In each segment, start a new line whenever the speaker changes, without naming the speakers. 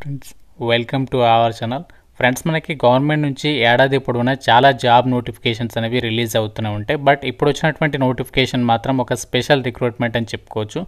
Friends, welcome to our channel. Friends, మనకి government నుంచి ఏడాది పొడవునా చాలా జాబ్ నోటిఫికేషన్స్ అనేవి రిలీజ్ అవుతూనే ఉంటాయి. బట్ ఇప్పుడు వచ్చినటువంటి నోటిఫికేషన్ మాత్రం ఒక స్పెషల్ రిక్రూట్మెంట్ అని చెప్పుకోవచ్చు.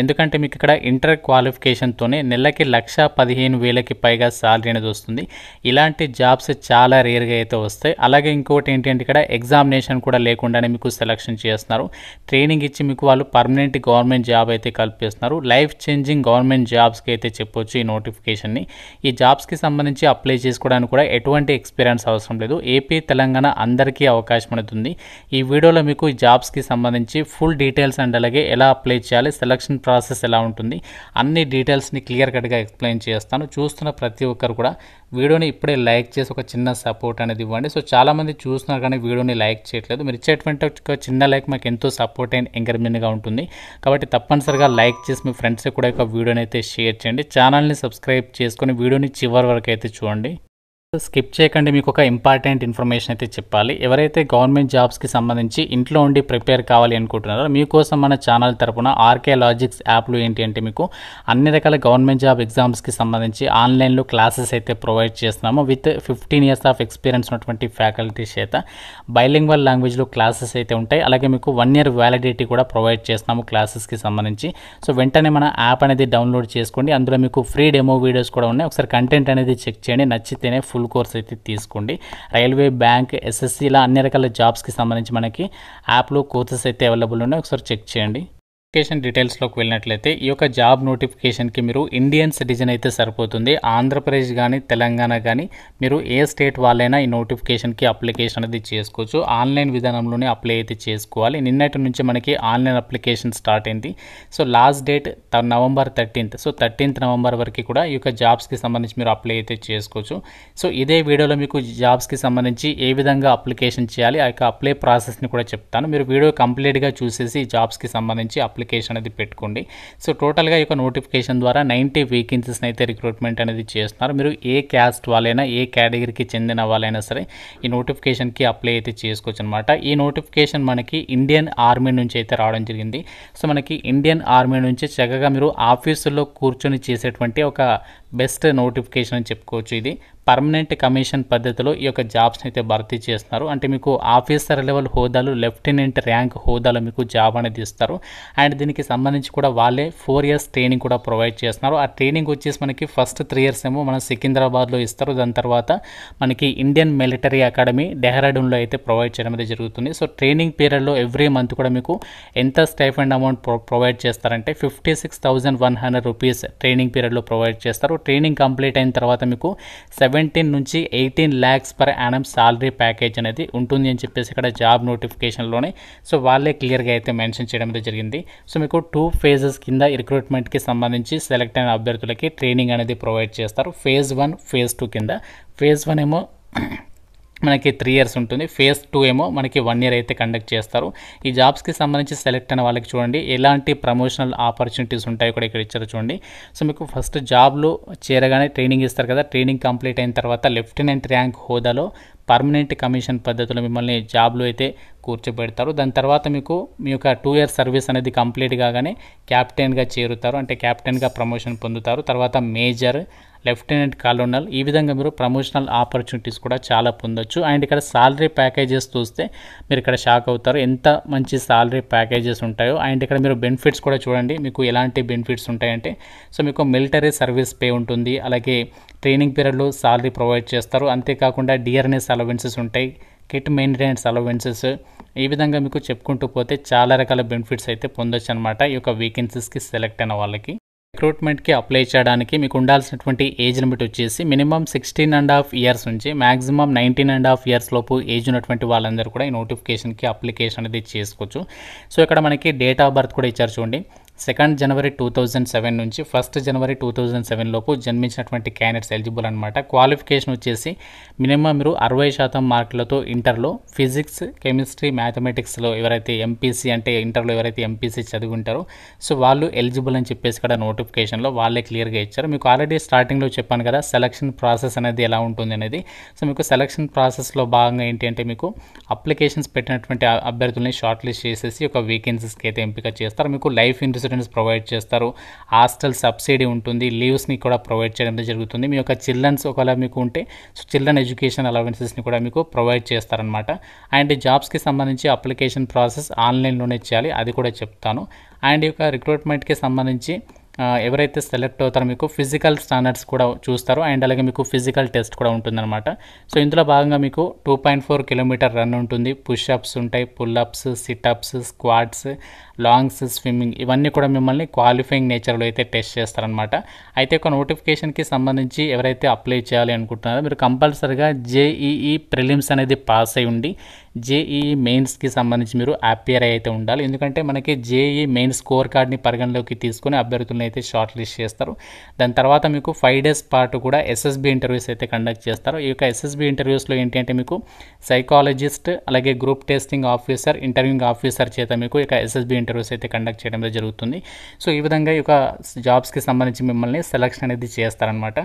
ఎందుకంటే మీకు ఇక్కడ ఇంటర్ క్వాలిఫికేషన్తోనే నెలకి 1,15,000కి పైగా శాలరీ అనేది వస్తుంది. ఇలాంటి జాబ్స్ చాలా రేర్గా అయితే వస్తాయి. అలాగే ఇంకోటి ఏంటంటే ఇక్కడ ఎగ్జామినేషన్ కూడా లేకుండానే మీకు సెలక్షన్ చేస్తున్నారు. ట్రైనింగ్ ఇచ్చి మీకు వాళ్ళు పర్మనెంట్ గవర్నమెంట్ జాబ్ అయితే కల్పిస్తున్నారు. లైఫ్ చేంజింగ్ గవర్నమెంట్ జాబ్స్కి అయితే చెప్పొచ్చు ఈ నోటిఫికేషన్ని. ఈ జాబ్స్కి సంబంధించి అప్లై చేసుకోవడానికి కూడా ఎటువంటి ఎక్స్పీరియన్స్ అవసరం లేదు. ఏపీ, తెలంగాణ అందరికీ అవకాశం అనేది ఉంది. ఈ వీడియోలో మీకు ఈ జాబ్స్కి సంబంధించి ఫుల్ డీటెయిల్స్ అండ్ అలాగే ఎలా అప్లై చేయాలి, సెలక్షన్ ప్రాసెస్ ఎలా ఉంటుంది, అన్ని డీటెయిల్స్ని క్లియర్ కట్గా ఎక్స్ప్లెయిన్ చేస్తాను. చూస్తున్న ప్రతి ఒక్కరు కూడా వీడియోని ఇప్పుడే లైక్ చేసి ఒక చిన్న సపోర్ట్ అనేది ఇవ్వండి. సో చాలామంది చూస్తున్నారు కానీ వీడియోని లైక్ చేయట్లేదు. మీరు ఇచ్చేటువంటి ఒక చిన్న లైక్ మాకు ఎంతో సపోర్ట్ అండ్ ఎంకరేజ్మెంట్గా ఉంటుంది. కాబట్టి తప్పనిసరిగా లైక్ చేసి మీ ఫ్రెండ్స్కి కూడా ఒక వీడియోని అయితే షేర్ చేయండి. ఛానల్ని సబ్స్క్రైబ్ చేసుకొని వీడియోని చివరి వరకు అయితే చూడండి. స్కిప్ చేయకండి. మీకు ఒక ఇంపార్టెంట్ ఇన్ఫర్మేషన్ అయితే చెప్పాలి. ఎవరైతే గవర్నమెంట్ జాబ్స్కి సంబంధించి ఇంట్లో ఉండి ప్రిపేర్ కావాలి అనుకుంటున్నారో మీకోసం మన ఛానల్ తరపున ఆర్కే లాజిక్స్ యాప్లో ఏంటి అంటే మీకు అన్ని రకాల గవర్నమెంట్ జాబ్ ఎగ్జామ్స్కి సంబంధించి ఆన్లైన్లో క్లాసెస్ అయితే ప్రొవైడ్ చేస్తున్నాము. విత్ 15 years ఆఫ్ ఎక్స్పీరియన్స్ ఉన్నటువంటి ఫ్యాకల్టీస్ చేత బైలింగ్వల్ లాంగ్వేజ్లో క్లాసెస్ అయితే ఉంటాయి. అలాగే మీకు 1 year వ్యాలిడిటీ కూడా ప్రొవైడ్ చేస్తున్నాము క్లాసెస్కి సంబంధించి. సో వెంటనే మన యాప్ అనేది డౌన్లోడ్ చేసుకోండి. అందులో మీకు ఫ్రీ డెమో వీడియోస్ కూడా ఉన్నాయి. ఒకసారి కంటెంట్ అనేది చెక్ చేయండి. నచ్చితేనే ఫుల్ కోర్స్ అయితే తీసుకోండి. రైల్వే, బ్యాంక్, ఎస్ఎస్సి ఇలా అన్ని రకాల జాబ్స్కి సంబంధించి మనకి యాప్లో కోర్సెస్ అయితే అవైలబుల్ ఉన్నాయి. ఒకసారి చెక్ చేయండి. నోటిఫికేషన్ డీటెయిల్స్లోకి వెళ్ళినట్లయితే ఈ యొక్క జాబ్ నోటిఫికేషన్కి మీరు ఇండియన్ సిటిజన్ అయితే సరిపోతుంది. ఆంధ్రప్రదేశ్ కానీ తెలంగాణ కానీ మీరు ఏ స్టేట్ వాళ్ళైనా ఈ నోటిఫికేషన్కి అప్లికేషన్ అనేది చేసుకోవచ్చు. ఆన్లైన్ విధానంలోనే అప్లై అయితే చేసుకోవాలి. నిన్నటి నుంచి మనకి ఆన్లైన్ అప్లికేషన్ స్టార్ట్ అయింది. So last date November 13th. So 13th November వరకు కూడా ఈ యొక్క జాబ్స్కి సంబంధించి మీరు అప్లై అయితే చేసుకోవచ్చు. సో ఇదే వీడియోలో మీకు జాబ్స్కి సంబంధించి ఏ విధంగా అప్లికేషన్ చేయాలి, ఆ యొక్క అప్లై ప్రాసెస్ని కూడా చెప్తాను. మీరు వీడియో కంప్లీట్గా చూసేసి జాబ్స్కి సంబంధించి అప్లికేషన్ అనేది పెట్టుకోండి. సో టోటల్గా ఈ యొక్క నోటిఫికేషన్ ద్వారా 90 వేకెన్సీస్ని అయితే రిక్రూట్మెంట్ అనేది చేస్తున్నారు. మీరు ఏ క్యాస్ట్ వాళ్ళైనా, ఏ కేటగిరీకి చెందిన వాళ్ళైనా సరే ఈ నోటిఫికేషన్కి అప్లై అయితే చేసుకోవచ్చు అనమాట. ఈ నోటిఫికేషన్ మనకి ఇండియన్ ఆర్మీ నుంచి అయితే రావడం జరిగింది. సో మనకి ఇండియన్ ఆర్మీ నుంచి చక్కగా మీరు ఆఫీసుల్లో కూర్చొని చేసేటువంటి ఒక బెస్ట్ నోటిఫికేషన్ అని చెప్పుకోవచ్చు. ఇది పర్మనెంట్ కమిషన్ పద్ధతిలో ఈ యొక్క జాబ్స్ని అయితే భర్తీ చేస్తున్నారు. అంటే మీకు ఆఫీసర్ లెవెల్ హోదాలు, లెఫ్టినెంట్ ర్యాంక్ హోదాలో మీకు జాబ్ అనేది ఇస్తారు. అండ్ దీనికి సంబంధించి కూడా వాళ్ళే 4 years ట్రైనింగ్ కూడా ప్రొవైడ్ చేస్తున్నారు. ఆ ట్రైనింగ్ వచ్చేసి మనకి ఫస్ట్ 3 years ఏమో మన సికింద్రాబాద్లో ఇస్తారు. దాని తర్వాత మనకి ఇండియన్ మిలిటరీ అకాడమీ డెహ్రాడూన్లో అయితే ప్రొవైడ్ చేయడం అనేది జరుగుతుంది. సో ట్రైనింగ్ పీరియడ్లో ఎవ్రీ మంత్ కూడా మీకు ఎంత స్టైఫండ్ అమౌంట్ ప్రొవైడ్ చేస్తారంటే 56,100 రూపీస్ ట్రైనింగ్ పీరియడ్లో ప్రొవైడ్ చేస్తారు. ట్రైనింగ్ కంప్లీట్ అయిన తర్వాత మీకు 17 నుంచి 18 lakhs per annum salary package అనేది ఉంటుంది అని చెప్పేసి ఇక్కడ జాబ్ నోటిఫికేషన్లోనే సో వాళ్ళే క్లియర్గా అయితే మెన్షన్ చేయడం జరిగింది. సో మీకు 2 phases కింద రిక్రూట్మెంట్కి సంబంధించి సెలెక్ట్ అయిన అభ్యర్థులకి ట్రైనింగ్ అనేది ప్రొవైడ్ చేస్తారు. Phase 1, Phase 2 కింద. Phase 1 ఏమో మనకి 3 years ఉంటుంది. Phase 2 ఏమో మనకి 1 year అయితే కండక్ట్ చేస్తారు. ఈ జాబ్స్కి సంబంధించి సెలెక్ట్ అయిన వాళ్ళకి చూడండి ఎలాంటి ప్రమోషనల్ ఆపర్చునిటీస్ ఉంటాయో కూడా ఇక్కడ ఇచ్చారు చూడండి. సో మీకు ఫస్ట్ జాబ్లో చేరగానే ట్రైనింగ్ ఇస్తారు కదా. ట్రైనింగ్ కంప్లీట్ అయిన తర్వాత లెఫ్టినెంట్ ర్యాంక్ హోదాలో పర్మనెంట్ కమిషన్ పద్ధతిలో మిమ్మల్ని జాబ్లో అయితే కూర్చోబెడతారు. దాని తర్వాత మీకు మీ యొక్క 2 years సర్వీస్ అనేది కంప్లీట్ కాగానే క్యాప్టెన్గా చేరుతారు. అంటే క్యాప్టెన్గా ప్రమోషన్ పొందుతారు. తర్వాత మేజర్, లెఫ్టినెంట్ కలోనల్ ఈ విధంగా మీరు ప్రమోషనల్ ఆపర్చునిటీస్ కూడా చాలా పొందొచ్చు. అండ్ ఇక్కడ సాలరీ ప్యాకేజెస్ చూస్తే మీరు ఇక్కడ షాక్ అవుతారు. ఎంత మంచి సాలరీ ప్యాకేజెస్ ఉంటాయో. అండ్ ఇక్కడ మీరు బెనిఫిట్స్ కూడా చూడండి మీకు ఎలాంటి బెనిఫిట్స్ ఉంటాయంటే సో మీకు మిలిటరీ సర్వీస్ పే ఉంటుంది. అలాగే ట్రైనింగ్ పీరియడ్లో సాలరీ ప్రొవైడ్ చేస్తారు. అంతేకాకుండా డిఆర్ఎన్ఎస్ అలవెన్సెస్ ఉంటాయి, కిట్ మెయింటెనెన్స్ అలవెన్సెస్. ఈ విధంగా మీకు చెప్పుకుంటూ పోతే చాలా రకాల బెనిఫిట్స్ అయితే పొందొచ్చు అనమాట ఈ యొక్క వేకెన్సీస్కి సెలెక్ట్ అయిన వాళ్ళకి. రిక్రూట్మెంట్కి అప్లై చేయడానికి మీకు ఉండాల్సినటువంటి ఏజ్ లిమిట్ వచ్చేసి మినిమం 16.5 years నుంచి మ్యాక్సిమం 19.5 years లోపు ఏజ్ ఉన్నటువంటి వాళ్ళందరూ కూడా ఈ నోటిఫికేషన్కి అప్లికేషన్ అనేది చేసుకోవచ్చు. సో ఇక్కడ మనకి డేట్ ఆఫ్ బర్త్ కూడా ఇచ్చారు చూడండి. 2nd January 2007 నుంచి 1st January 2007 లోపు జన్మించినటువంటి క్యాండిడేట్స్ ఎలిజిబుల్ అనమాట. క్వాలిఫికేషన్ వచ్చేసి మినిమం మీరు 60% మార్కులతో ఇంటర్లో ఫిజిక్స్, కెమిస్ట్రీ, మ్యాథమెటిక్స్లో ఎవరైతే ఎంపీసీ అంటే ఇంటర్లో ఎవరైతే ఎంపీసీ చదివి ఉంటారో సో వాళ్ళు ఎలిజిబుల్ అని చెప్పేసి ఇక్కడ నోటిఫికేషన్లో వాళ్ళే క్లియర్గా ఇచ్చారు. మీకు ఆల్రెడీ స్టార్టింగ్లో చెప్పాను కదా సెలక్షన్ ప్రాసెస్ అనేది ఎలా ఉంటుంది అనేది. సో మీకు సెలక్షన్ ప్రాసెస్లో భాగంగా ఏంటి అంటే మీకు అప్లికేషన్స్ పెట్టినటువంటి అభ్యర్థుల్ని షార్ట్ లిస్ట్ చేసేసి ఒక వేకెన్సీస్కి అయితే ఎంపిక చేస్తారు. మీకు లైఫ్ ఇన్ ఫెసిలిటీస్ ప్రొవైడ్ చేస్తారు, హాస్టల్ సబ్సిడీ ఉంటుంది, లీవ్స్ని కూడా ప్రొవైడ్ చేయడం జరుగుతుంది. మీ యొక్క చిల్డ్రన్స్ ఒకవేళ మీకు ఉంటే సో చిల్డ్రన్ ఎడ్యుకేషన్ అలవెన్సెస్ని కూడా మీకు ప్రొవైడ్ చేస్తారనమాట. అండ్ జాబ్స్కి సంబంధించి అప్లికేషన్ ప్రాసెస్ ఆన్లైన్లోనే చేయాలి, అది కూడా చెప్తాను. అండ్ ఈ యొక్క రిక్రూట్మెంట్కి సంబంధించి ఎవరైతే సెలెక్ట్ అవుతారో మీకు ఫిజికల్ స్టాండర్డ్స్ కూడా చూస్తారు అండ్ అలాగే మీకు ఫిజికల్ టెస్ట్ కూడా ఉంటుందన్నమాట. సో ఇందులో భాగంగా మీకు 2.4 కిలోమీటర్ రన్ ఉంటుంది, పుష్అప్స్ ఉంటాయి, pull-ups, sit-ups, squats, longs, swimming, ఇవన్నీ కూడా మిమ్మల్ని క్వాలిఫైయింగ్ నేచర్లో అయితే టెస్ట్ చేస్తారనమాట. అయితే ఒక నోటిఫికేషన్కి సంబంధించి ఎవరైతే అప్లై చేయాలి అనుకుంటున్నారో మీరు కంపల్సరీగా జేఈఈ ప్రిలిమ్స్ అనేది పాస్ అయి ఉండి జేఈఈ మెయిన్స్కి సంబంధించి మీరు అపియర్ అయితే ఉండాలి. ఎందుకంటే మనకి జేఈఈ మెయిన్ స్కోర్ కార్డ్ని పరిగణలోకి తీసుకొని అభ్యర్థులను అయితే షార్ట్ లిస్ట్ చేస్తారు. దాని తర్వాత మీకు 5 డేస్ పాటు కూడా ఎస్ఎస్బి ఇంటర్వ్యూస్ అయితే కండక్ట్ చేస్తారు. ఈ యొక్క ఎస్ఎస్బి ఇంటర్వ్యూస్లో ఏంటి అంటే మీకు సైకాలజిస్ట్ అలాగే group testing officer, interviewing officer చేత మీకు ఇక ఎస్ఎస్బి ఇంటర్వ్యూస్ అయితే కండక్ట్ చేయడం జరుగుతుంది. సో ఈ విధంగా ఈ యొక్క జాబ్స్కి సంబంధించి మిమ్మల్ని సెలక్షన్ అనేది చేస్తారనమాట.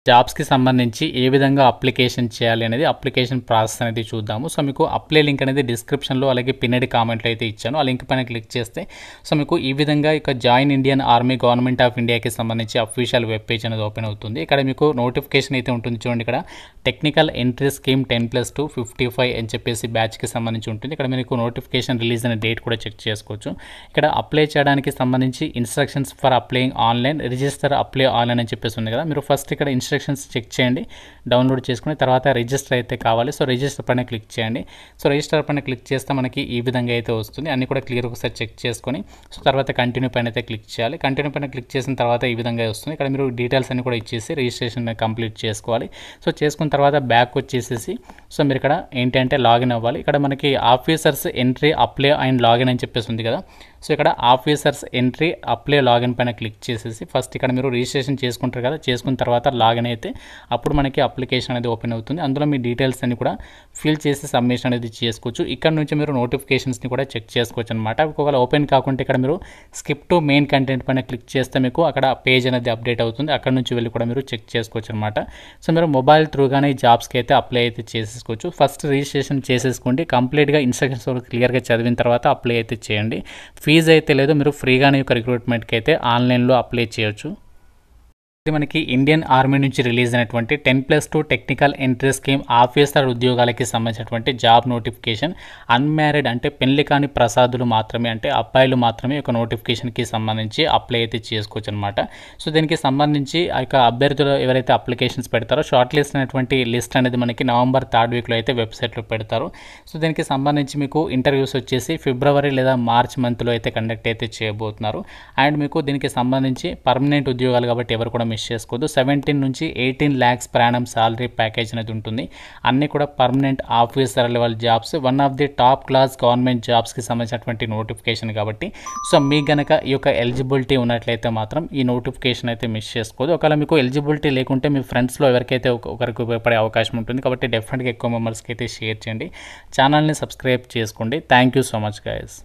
జాబ్స్కి సంబంధించి ఏ విధంగా అప్లికేషన్ చేయాలి అనేది అప్లికేషన్ ప్రాసెస్ అనేది చూద్దాము. సో మీకు అప్లై లింక్ అనేది డిస్క్రిప్షన్లో అలాగే పిన్నెడ్ కామెంట్లో అయితే ఇచ్చాను. ఆ లింక్ పైన క్లిక్ చేస్తే సో మీకు ఈ విధంగా ఇక join Indian army government of ఇండియాకి సంబంధించి అఫీషియల్ వెబ్ పేజ్ అనేది ఓపెన్ అవుతుంది. ఇక్కడ మీకు నోటిఫికేషన్ అయితే ఉంటుంది చూడండి. ఇక్కడ టెక్నికల్ ఎంట్రీ స్కీమ్ 10+2 55 అని చెప్పేసి బ్యాచ్కి సంబంధించి ఉంటుంది. ఇక్కడ మీకు నోటిఫికేషన్ రిలీజ్ అనే డేట్ కూడా చెక్ చేసుకోవచ్చు. ఇక్కడ అప్లై చేయడానికి సంబంధించి instructions for applying online, register apply online అని చెప్పేసి ఉంది కదా. మీరు ఫస్ట్ ఇక్కడ ఇన్స్ట్రక్షన్స్ చెక్ చేయండి, డౌన్లోడ్ చేసుకుని తర్వాత రిజిస్టర్ అయితే కావాలి. సో రిజిస్టర్ పైన క్లిక్ చేయండి. సో రిజిస్టర్ పైన క్లిక్ చేస్తే మనకి ఈ విధంగా అయితే వస్తుంది. అన్ని కూడా క్లియర్ ఒకసారి చెక్ చేసుకొని సో తర్వాత కంటిన్యూ పైన అయితే క్లిక్ చేయాలి. కంటిన్యూ పైన క్లిక్ చేసిన తర్వాత ఈ విధంగా వస్తుంది. ఇక్కడ మీరు డీటెయిల్స్ అన్ని కూడా ఇచ్చేసి రిజిస్ట్రేషన్ కంప్లీట్ చేసుకోవాలి. సో చేసుకున్న తర్వాత బ్యాక్ వచ్చేసేసి సో మీరు ఇక్కడ ఏంటంటే లాగిన్ అవ్వాలి. ఇక్కడ మనకి officers entry apply and login అని చెప్పేసి ఉంది కదా. సో ఇక్కడ ఆఫీసర్స్ ఎంట్రీ అప్లై లాగిన్ పైన క్లిక్ చేసేసి ఫస్ట్ ఇక్కడ మీరు రిజిస్ట్రేషన్ చేసుకుంటారు కదా, చేసుకున్న తర్వాత లాగిన్ అయితే అప్పుడు మనకి అప్లికేషన్ అనేది ఓపెన్ అవుతుంది. అందులో మీ డీటెయిల్స్ అన్ని కూడా ఫిల్ చేసి సబ్మిషన్ అనేది చేసుకోవచ్చు. ఇక్కడ నుంచి మీరు నోటిఫికేషన్స్ని కూడా చెక్ చేసుకోవచ్చు అనమాట. ఒకవేళ ఓపెన్ కాకుంటే ఇక్కడ మీరు స్కిప్ టు మెయిన్ కంటెంట్ పైన క్లిక్ చేస్తే మీకు అక్కడ పేజ్ అనేది అప్డేట్ అవుతుంది. అక్కడ నుంచి వెళ్ళి కూడా మీరు చెక్ చేసుకోవచ్చు అనమాట. సో మీరు మొబైల్ త్రూగానే ఈ జాబ్స్కి అయితే అప్లై అయితే చేసేసుకోవచ్చు. ఫస్ట్ రిజిస్ట్రేషన్ చేసేసుకోండి, కంప్లీట్గా ఇన్స్ట్రక్షన్స్ క్లియర్గా చదివిన తర్వాత అప్లై అయితే చేయండి. ఫీజు అయితే లేదు, మీరు ఫ్రీగానే యొక్క రిక్రూట్మెంట్కి అయితే ఆన్లైన్లో అప్లై చేయొచ్చు. ఇది మనకి ఇండియన్ ఆర్మీ నుంచి రిలీజ్ అయినటువంటి 10+2 టెక్నికల్ ఎంట్రీ స్కీమ్ ఆఫీసర్ ఉద్యోగాలకి సంబంధించినటువంటి జాబ్ నోటిఫికేషన్. అన్మ్యారీడ్ అంటే పెళ్లి కాని ప్రసాదులు మాత్రమే, అంటే అబ్బాయిలు మాత్రమే ఒక నోటిఫికేషన్కి సంబంధించి అప్లై అయితే చేసుకోవచ్చు అనమాట. సో దీనికి సంబంధించి ఆ యొక్క అభ్యర్థులు ఎవరైతే అప్లికేషన్స్ పెడతారో షార్ట్ లిస్ట్ అయినటువంటి లిస్ట్ అనేది మనకి నవంబర్ 3rd వీక్లో అయితే వెబ్సైట్లో పెడతారు. సో దీనికి సంబంధించి మీకు ఇంటర్వ్యూస్ వచ్చేసి ఫిబ్రవరి లేదా మార్చ్ మంత్లో అయితే కండక్ట్ అయితే చేయబోతున్నారు. అండ్ మీకు దీనికి సంబంధించి పర్మనెంట్ ఉద్యోగాలు కాబట్టి ఎవరు కూడా మిస్ చేసుకోవద్దు. 17 నుంచి 18 lakhs ప్రాణం సాలరీ ప్యాకేజ్ అనేది ఉంటుంది. అన్నీ కూడా permanent officer level jobs, one of the top class government జాబ్స్కి సంబంధించినటువంటి నోటిఫికేషన్ కాబట్టి సో మీకు గనక ఈ యొక్క ఎలిజిబిలిటీ ఉన్నట్లయితే మాత్రం ఈ నోటిఫికేషన్ అయితే మిస్ చేసుకోవద్దు. ఒకవేళ మీకు ఎలిజిబిలిటీ లేకుంటే మీ ఫ్రెండ్స్లో ఎవరికైతే ఒకరికి ఉపయోగపడే అవకాశం ఉంటుంది కాబట్టి డెఫినెట్గా ఎక్కువ మెంబర్స్కి అయితే షేర్ చేయండి. ఛానల్ని సబ్స్క్రైబ్ చేసుకోండి. Thank you so much guys.